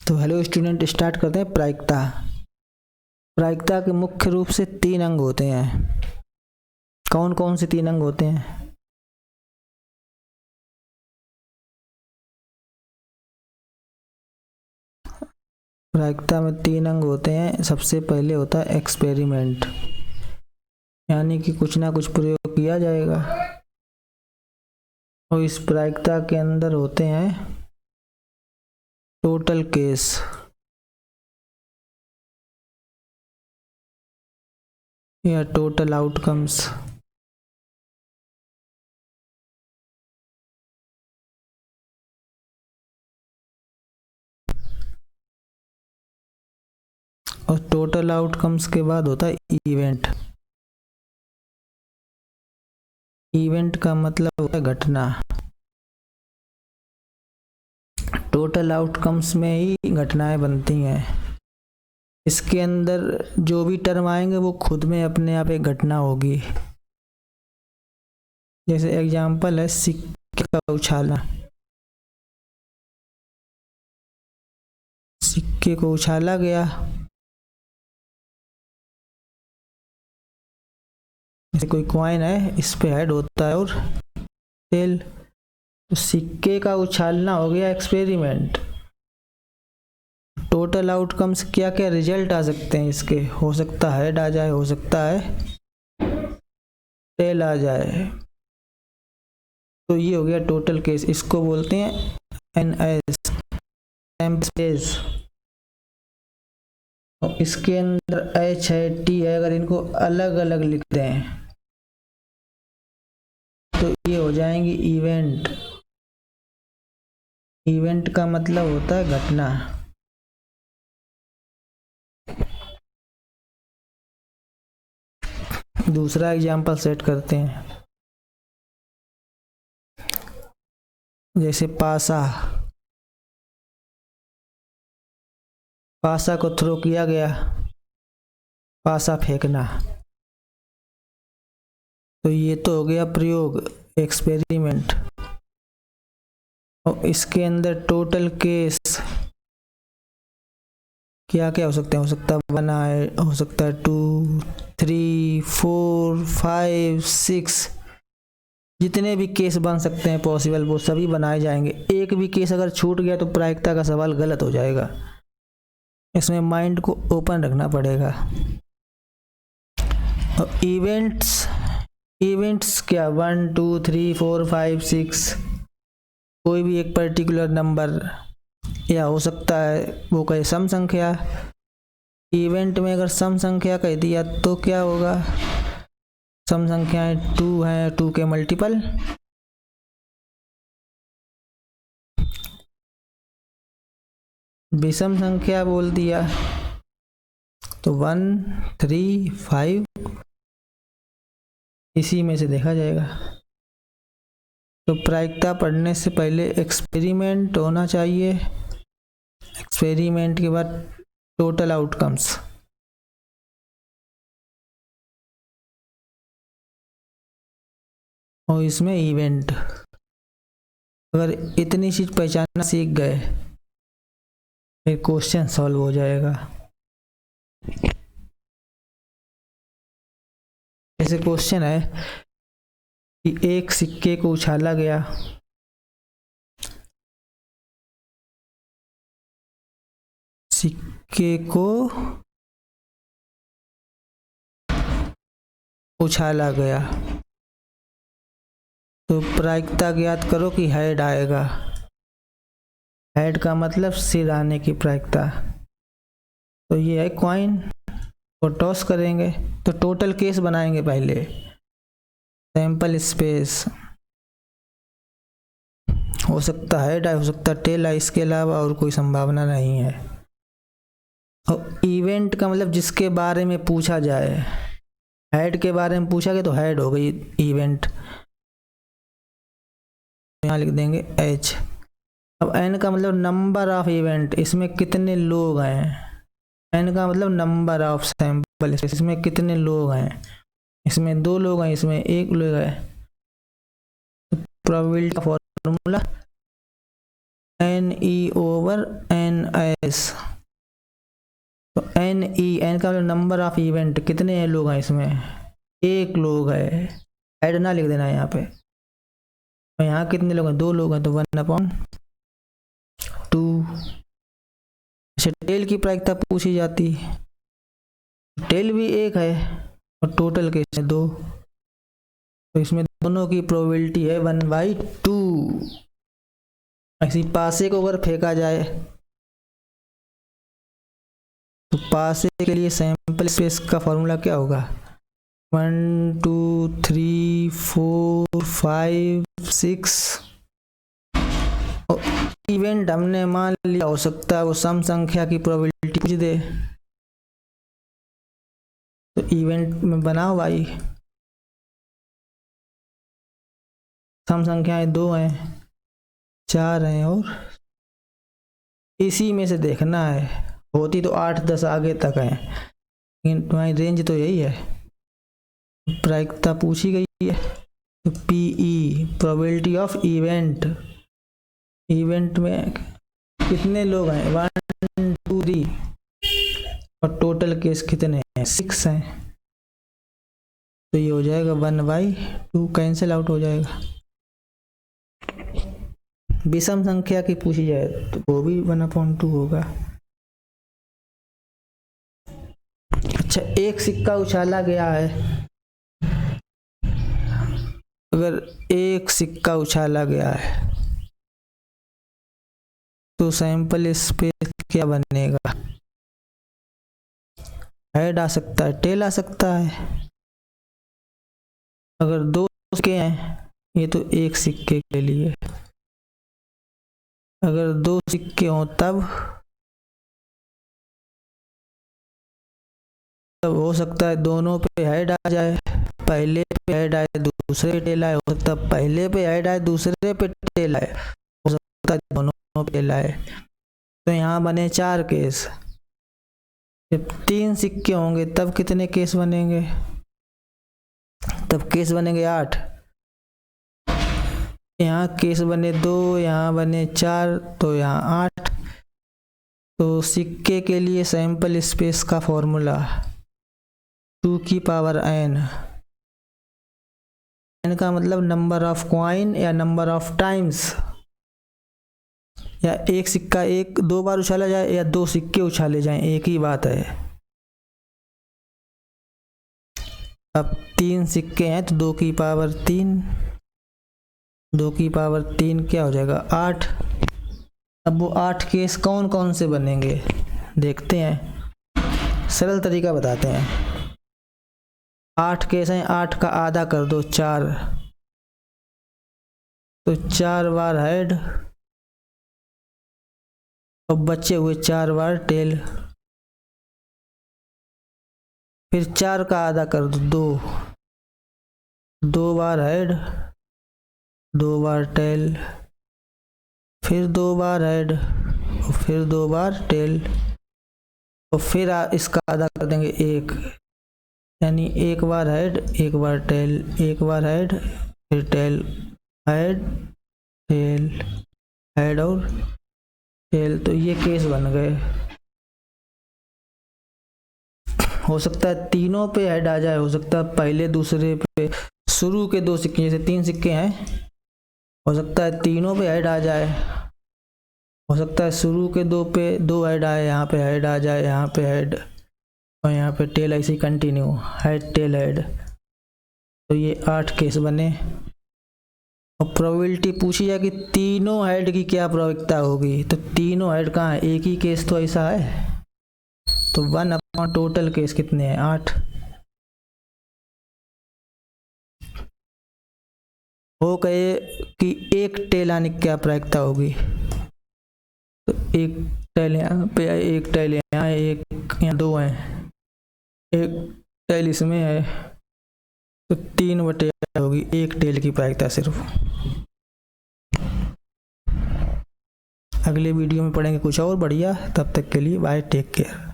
तो hello student, start करते हैं। प्रायिकता। प्रायिकता के मुख्य रूप से 3 अंग होते हैं। कौन कौन से 3 अंग होते हैं? प्रायिकता में 3 अंग होते हैं। सबसे पहले होता है एक्सपेरिमेंट, यानी कि कुछ ना कुछ प्रयोग किया जाएगा। और इस प्रायिकता के अंदर होते हैं टोटल केस, या टोटल आउटकम्स। और टोटल आउटकम्स के बाद होता है इवेंट। इवेंट का मतलब होता है घटना। टोटल आउटकम्स में ही घटनाएं बनती हैं। इसके अंदर जो भी टर्म आएंगे वो खुद में अपने आप एक घटना होगी। जैसे एग्जाम्पल है सिक्के का उछालना। सिक्के को उछाला गया, जैसे कोई कॉइन है, इस पे हेड होता है और टेल। तो सिक्के का उछालना हो गया एक्सपेरिमेंट। टोटल आउटकम्स क्या क्या रिजल्ट आ सकते हैं इसके? हो सकता है हेड आ जाए, हो सकता है टेल आ जाए। तो ये हो गया टोटल केस। इसको बोलते हैं एनएस, सैंपल स्पेस। और इसके अंदर एच है, टी है, अगर इनको अलग अलग लिख दें तो ये हो जाएंगी इवेंट। इवेंट का मतलब होता है घटना। दूसरा एग्जाम्पल सेट करते हैं। जैसे पासा। पासा को थ्रो किया गया, पासा फेंकना। तो ये तो हो गया प्रयोग, एक्सपेरिमेंट। और इसके अंदर टोटल केस क्या क्या हो सकते हैं? हो सकता है 1, हो सकता है 2, 3, 4, 5, 6। जितने भी केस बन सकते हैं पॉसिबल, वो सभी बनाए जाएंगे। एक भी केस अगर छूट गया तो प्रायिकता का सवाल गलत हो जाएगा। इसमें माइंड को ओपन रखना पड़ेगा। और इवेंट्स क्या? 1, 2, 3, 4, 5, 6। कोई भी एक पर्टिकुलर नंबर, या हो सकता है वो कहे सम संख्या। इवेंट में अगर सम संख्या कह दिया तो क्या होगा? सम संख्याएं 2 हैं, 2 के मल्टीपल। विषम संख्या बोल दिया तो 1, 3, 5 इसी में से देखा जाएगा। तो प्रायिकता पढ़ने से पहले एक्सपेरिमेंट होना चाहिए। एक्सपेरिमेंट के बाद टोटल आउटकम्स, और इसमें इवेंट। अगर इतनी चीज पहचानना सीख गए फिर क्वेश्चन सॉल्व हो जाएगा। ऐसे क्वेश्चन है कि एक सिक्के को उछाला गया, सिक्के को उछाला गया, तो प्रायिकता ज्ञात करो कि हेड आएगा। हेड का मतलब सिर आने की प्रायिकता। तो ये है कॉइन, को टॉस करेंगे। तो टोटल केस बनाएंगे पहले। सैंपल स्पेस, हो सकता है हेड आए, हो सकता है टेल आए, इसके अलावा और कोई संभावना नहीं है। और इवेंट का मतलब जिसके बारे में पूछा जाए। हेड के बारे में पूछा गया तो हेड हो गई इवेंट। यहाँ लिख देंगे एच। अब एन का मतलब नंबर ऑफ इवेंट, इसमें कितने लोग हैं। एन का मतलब नंबर ऑफ सैंपल, इसमें कितने लोग हैं। इसमें 2 लोग हैं, इसमें 1 लोग है। प्रोबेबिलिटी का formula N E over N S. तो एन ई, एन का मतलब नंबर ऑफ इवेंट, कितने हैं लोग हैं इसमें, एक लोग है, ऐड ना लिख देना यहाँ पे। तो यहाँ कितने लोग हैं, दो लोग हैं, तो 1/2। अच्छा, टेल की प्रायिकता पूछी जाती, टेल भी एक है और टोटल केस है 2, तो इसमें दोनों की प्रोबेबिलिटी है 1/2। ऐसी पासे को अगर फेंका जाए तो पासे के लिए सैंपल स्पेस का फॉर्मूला क्या होगा, 1 2 3 4 5 6। इवेंट हमने मान लिया, हो सकता है वो सम संख्या की प्रोबेबिलिटी पूछ दे, तो इवेंट में बनाओ भाई, सम संख्याएं 2 हैं, 4 हैं, और इसी में से देखना है, होती तो 8 10 आगे तक है, लेकिन तुम्हारी रेंज तो यही है। प्रायिकता पूछी गई है, तो PE probability of event, event में कितने लोग हैं 1 2 3, और टोटल केस कितने हैं 6 हैं, तो ये हो जाएगा 1/2, कैंसिल आउट हो जाएगा। विषम संख्या की पूछी जाए तो वो भी 1/2 होगा। अच्छा, एक सिक्का उछाला गया है, अगर एक सिक्का उछाला गया है तो सैंपल स्पेस क्या बनेगा, हेड आ सकता है, टेल आ सकता है। अगर 2 सिक्के हैं, ये तो एक सिक्के के लिए, अगर 2 सिक्के हों तब हो सकता है दोनों पे हेड आ जाए, पहले पे हेड आए दूसरे टेल आए, हो सकता है पहले पे हेड आए दूसरे पे टेल आए, हो सकता है दोनों पे टेल आए। तो यहाँ बने 4 केस। जब 3 सिक्के होंगे तब कितने केस बनेंगे, तब केस बनेंगे 8। यहाँ केस बने 2, यहाँ बने 4, तो यहाँ 8। तो सिक्के के लिए सैंपल स्पेस का फॉर्मूला 2n, n का मतलब नंबर ऑफ कॉइन या नंबर ऑफ टाइम्स, या एक सिक्का 2 बार उछाला जाए या 2 सिक्के उछाले जाएं, एक ही बात है। अब 3 सिक्के हैं तो 2 की पावर 3 क्या हो जाएगा 8। अब वो 8 केस कौन कौन से बनेंगे देखते हैं, सरल तरीका बताते हैं। 8 केस हैं, 8 का आधा कर दो 4, तो 4 बार हेड और बचे हुए 4 बार टेल, फिर 4 का आधा कर दो 2 बार हेड 2 बार टेल, फिर 2 बार हेड और फिर 2 बार टेल, और फिर इसका आधा कर देंगे 1, यानी 1 बार हेड 1 बार टेल, 1 बार हेड फिर टेल, हेड टेल, हेड और टेल। तो ये केस बन गए। हो सकता है तीनों पे हेड आ जाए, हो सकता है पहले दूसरे पे, शुरू के 2 सिक्के, जैसे 3 सिक्के हैं, हो सकता है तीनों पे हेड आ जाए, हो सकता है शुरू के 2 पे 2 हेड आए, यहाँ पे हेड आ जाए, यहाँ पे हेड और यहाँ पे टेल, ऐसे ही कंटिन्यू हेड टेल हेड। तो ये 8 केस बने। और प्रोबेबिलिटी पूछी है कि तीनों हेड की क्या प्रोबेबिलिटी होगी, तो तीनों हेड कहाँ है, एक ही केस तो ऐसा है, तो 1 टोटल केस कितने हैं 8। वो कहे कि एक टेल आने की क्या प्रायिकता होगी, तो एक टेल यहाँ पे है, एक टेल यहाँ है, एक यहाँ 2 हैं, एक टेल इसमें है, तो 3/8 होगी एक टेल की प्रायिकता सिर्फ। अगले वीडियो में पढ़ेंगे कुछ और बढ़िया, तब तक के लिए बाय, टेक केयर।